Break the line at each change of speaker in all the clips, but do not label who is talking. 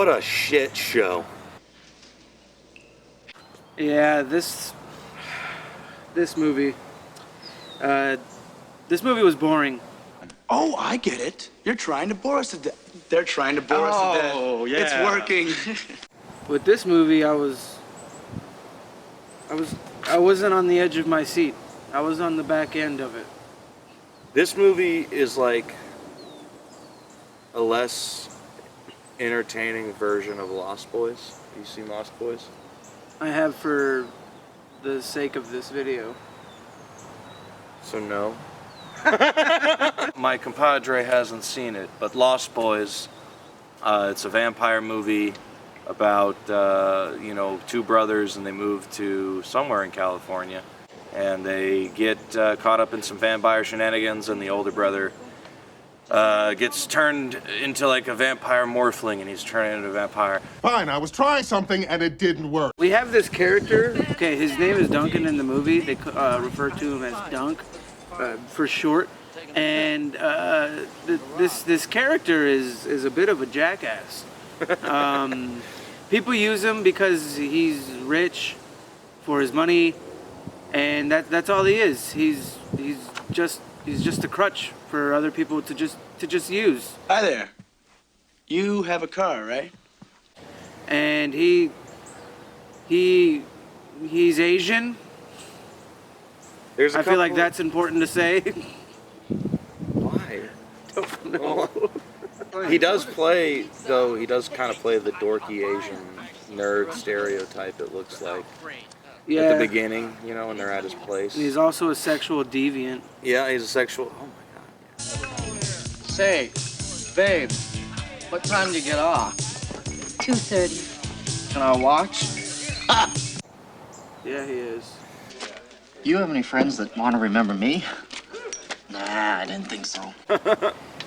What a shit show.
Yeah, this movie was boring.
Oh, I get it. You're trying to bore us to death. They're trying to bore us to death.
Oh, yeah.
It's working.
With this movie, I wasn't on the edge of my seat. I was on the back end of it.
This movie is like a less entertaining version of Lost Boys. You seen Lost Boys?
I have for the sake of this video.
So no. My compadre hasn't seen it, but Lost Boys, it's a vampire movie about, two brothers, and they move to somewhere in California, and they get caught up in some vampire shenanigans, and the older brother gets turned into like a vampire morphling, and he's turning into a vampire.
Fine, I was trying something and it didn't work.
We have this character, okay, his name is Duncan in the movie. They refer to him as Dunk for short. And this character is a bit of a jackass. People use him because he's rich for his money, and that's all he is. He's just a crutch for other people to just use.
Hi there. You have a car, right?
And he's Asian. I feel like that's important to say.
Why?
Don't know.
He does play, though, he does kind of play the dorky Asian nerd stereotype, it looks like.
Yeah.
At the beginning, when they're at his place.
He's also a sexual deviant.
Yeah, he's a sexual, oh my god.
Say, babe, what time do you get off?
2:30.
Can I watch?
Yeah, he is.
You have any friends that want to remember me? Nah, I didn't think so.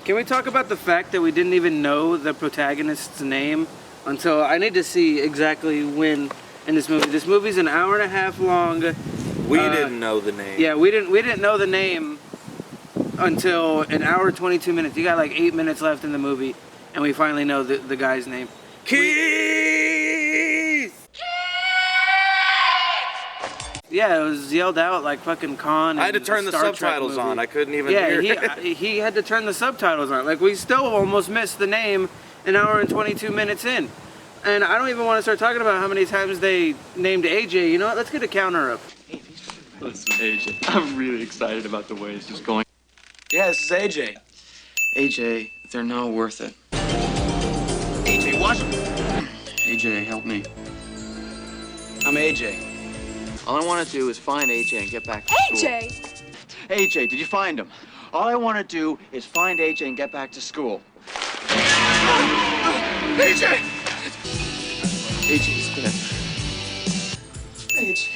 Can we talk about the fact that we didn't even know the protagonist's name until I need to see exactly when in this movie. This movie's an hour and a half long.
We didn't know the name.
Yeah, we didn't know the name until an hour 22 minutes. You got like 8 minutes left in the movie, and we finally know the guy's name.
Keith!
Yeah, it was yelled out like fucking Khan.
I had to turn the subtitles on. I couldn't even hear it.
he had to turn the subtitles on. Like, we still almost missed the name an hour and 22 minutes in. And I don't even want to start talking about how many times they named AJ. You know what? Let's get a counter up.
Listen, AJ, I'm really excited about the way this is going.
Yeah, this is AJ.
AJ, they're not worth it.
AJ, watch him.
AJ, help me.
I'm AJ.
All I want to do is find AJ and get back to school.
AJ!
AJ, did you find him? All I want to do is find AJ and get back to school.
AJ!
AJ's dead.
AJ.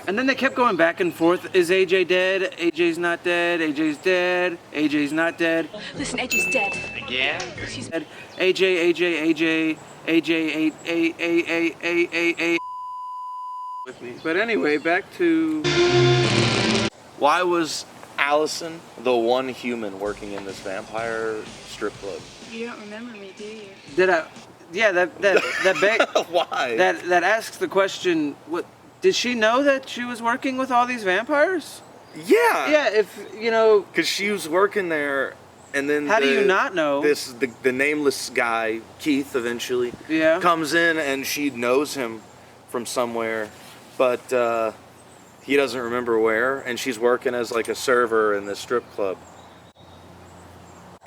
And then they kept going back and forth. Is AJ dead? AJ's not dead. AJ's dead. AJ's not dead.
Listen, AJ's dead.
Again?
She's dead. AJ with me. But anyway, back to...
Why was Allison the one human working in this vampire strip club?
You don't remember me, do you?
Did I... Yeah, that
Why?
That asks the question, what... Did she know that she was working with all these vampires?
Yeah.
Yeah, if,
Because she was working there, and then
how do you not know?
The nameless guy, Keith, eventually comes in, and she knows him from somewhere, but he doesn't remember where, and she's working as like a server in this strip club.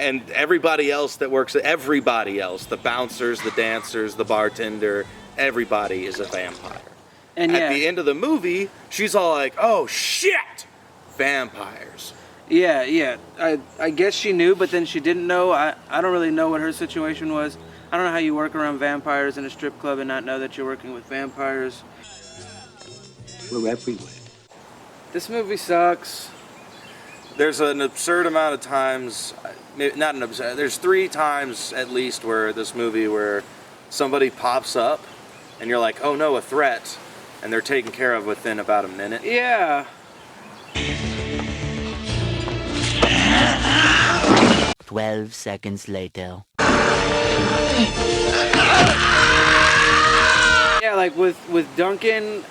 And everybody else that works, the bouncers, the dancers, the bartender, everybody is a vampire.
And
at the end of the movie, she's all like, oh shit, vampires.
Yeah. I guess she knew, but then she didn't know. I don't really know what her situation was. I don't know how you work around vampires in a strip club and not know that you're working with vampires.
We're everywhere.
This movie sucks.
There's an absurd amount of times, there's 3 times at least where somebody pops up and you're like, oh no, a threat. And they're taken care of within about a minute.
Yeah.
12 seconds later.
like with Duncan,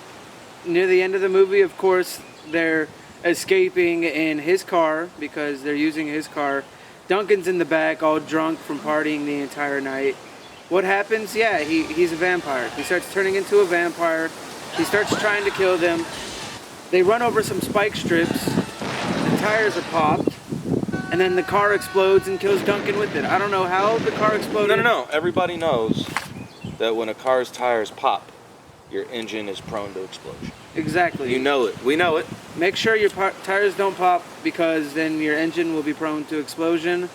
near the end of the movie, of course, they're escaping in his car because they're using his car. Duncan's in the back, all drunk from partying the entire night. What happens? Yeah, he's a vampire. He starts turning into a vampire. He starts trying to kill them. They run over some spike strips. The tires are popped. And then the car explodes and kills Duncan with it. I don't know how the car exploded.
No. Everybody knows that when a car's tires pop, your engine is prone to explosion.
Exactly.
You know it. We know it.
Make sure your tires don't pop because then your engine will be prone to explosion.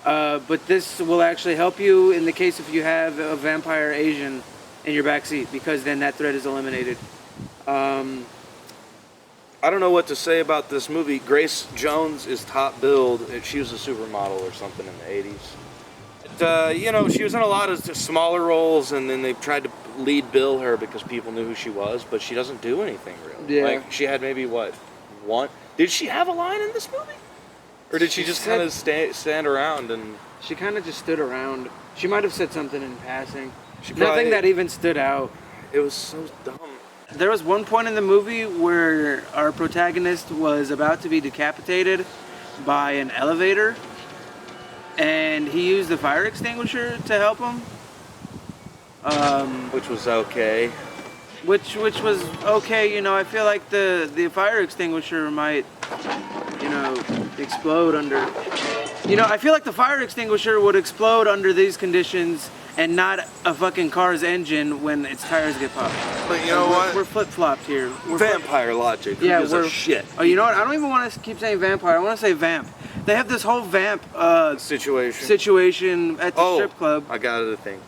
But this will actually help you in the case if you have a vampire Asian in your backseat because then that threat is eliminated.
I don't know what to say about this movie. Grace Jones is top billed. She was a supermodel or something in the 80s. But, she was in a lot of smaller roles, and then they tried to lead bill her because people knew who she was, but she doesn't do anything really.
Yeah.
Like, she had maybe, one? Did she have a line in this movie? Or did she just kind of stand around and...
She kind of just stood around. She might have said something in passing.
She probably,
nothing that even stood out.
It was so dumb.
There was one point in the movie where our protagonist was about to be decapitated by an elevator, and he used the fire extinguisher to help him.
Which was okay.
Which was okay, I feel like the fire extinguisher might, explode under... I feel like the fire extinguisher would explode under these conditions and not a fucking car's engine when its tires get popped.
But you know what?
We're flip-flopped here. We're
Vampire logic. Who gives a shit?
Oh, you know what? I don't even want to keep saying vampire. I want to say vamp. They have this whole vamp situation at the strip club.
I got a thing.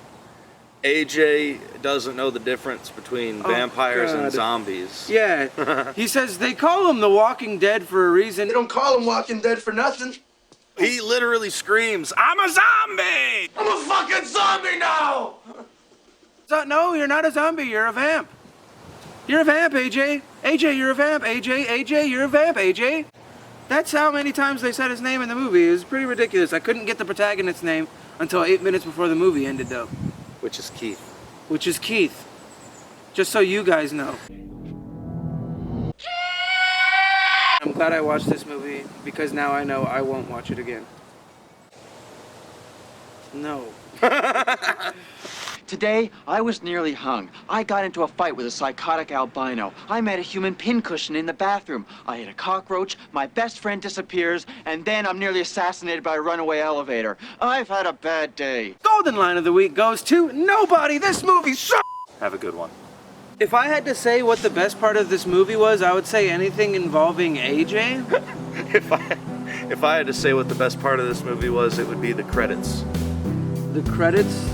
AJ doesn't know the difference between vampires and zombies.
Yeah. He says they call them the Walking Dead for a reason.
They don't call them Walking Dead for nothing.
He literally screams, "I'm a zombie!"
I'm a fucking zombie now!
No, you're not a zombie. You're a vamp. You're a vamp, AJ. AJ, you're a vamp. AJ, you're a vamp, AJ. That's how many times they said his name in the movie. It was pretty ridiculous. I couldn't get the protagonist's name until 8 minutes before the movie ended, though.
Which is Keith.
Which is Keith. Just so you guys know. I'm glad I watched this movie because now I know I won't watch it again. No.
Today, I was nearly hung. I got into a fight with a psychotic albino. I met a human pincushion in the bathroom. I hit a cockroach, my best friend disappears, and then I'm nearly assassinated by a runaway elevator. I've had a bad day.
Golden line of the week goes to nobody. This movie sucks.
Have a good one.
If I had to say what the best part of this movie was, I would say anything involving AJ.
If I had to say what the best part of this movie was, it would be the credits.
The credits?